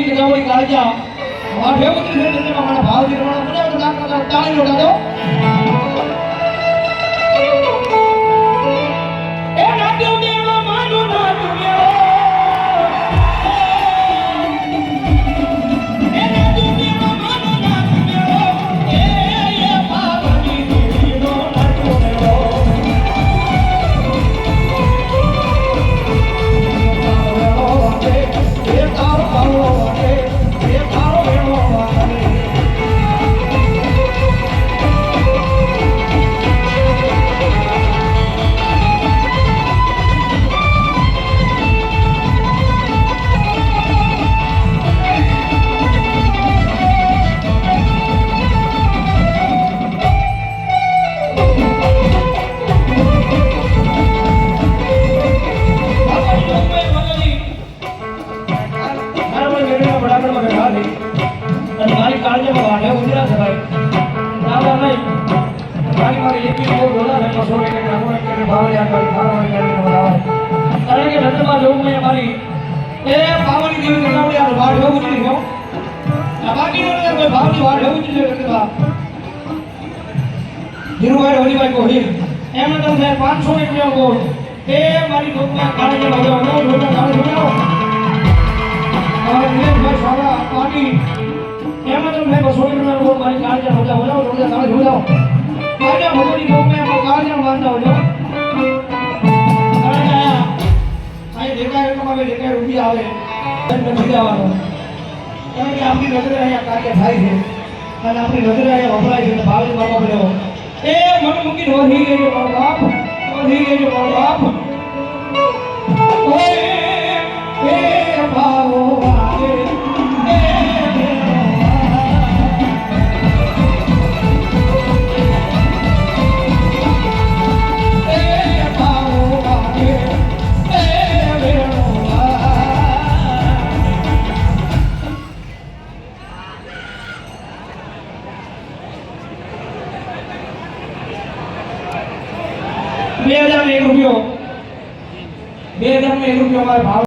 ગીત ગાવડી કાળજા વાઢે ઉતરી છે તેમાં મારા ભાવ નિર્માણ બનાવ દાખલા તાળી લોડાડો એ નાટ્યો દેવો માનો નાટ્યો એ નાટ્યો દેવો માનો નાટ્યો એ પાવની દેવીનો નાટ્યો દેવો ધીરુભાઈ હરિભાઈ કોહિર એમને તમે 500 રૂપિયા બોલ એ મારી દુનિયા કાળે લગાવો નો ઢોલા કાળે લગાવો और ये भाई सारा पानी એમને તમે 200 રૂપિયા બોલ મારી કાળે લગાવો નો ઢોલા કાળે લગાવો આજે ભગવાનની દુનિયા માં કાળે વાંધા હોય અરે આ દેખાય કમાવે દેખાય રૂપિયા આવે નથી જવાનો કારણ કે આપણી નજરે અહીંયા કાર્ય થાય છે અને આપણી નજરે અહીંયા વપરાય છે ભાવે બાબા બન્યો એ મન મૂકી રોહી ગયો મારો બાપ રોહી ગયો મારો બાપ ઓય એ ભાવો આવે ₹2001 મારા ભાવ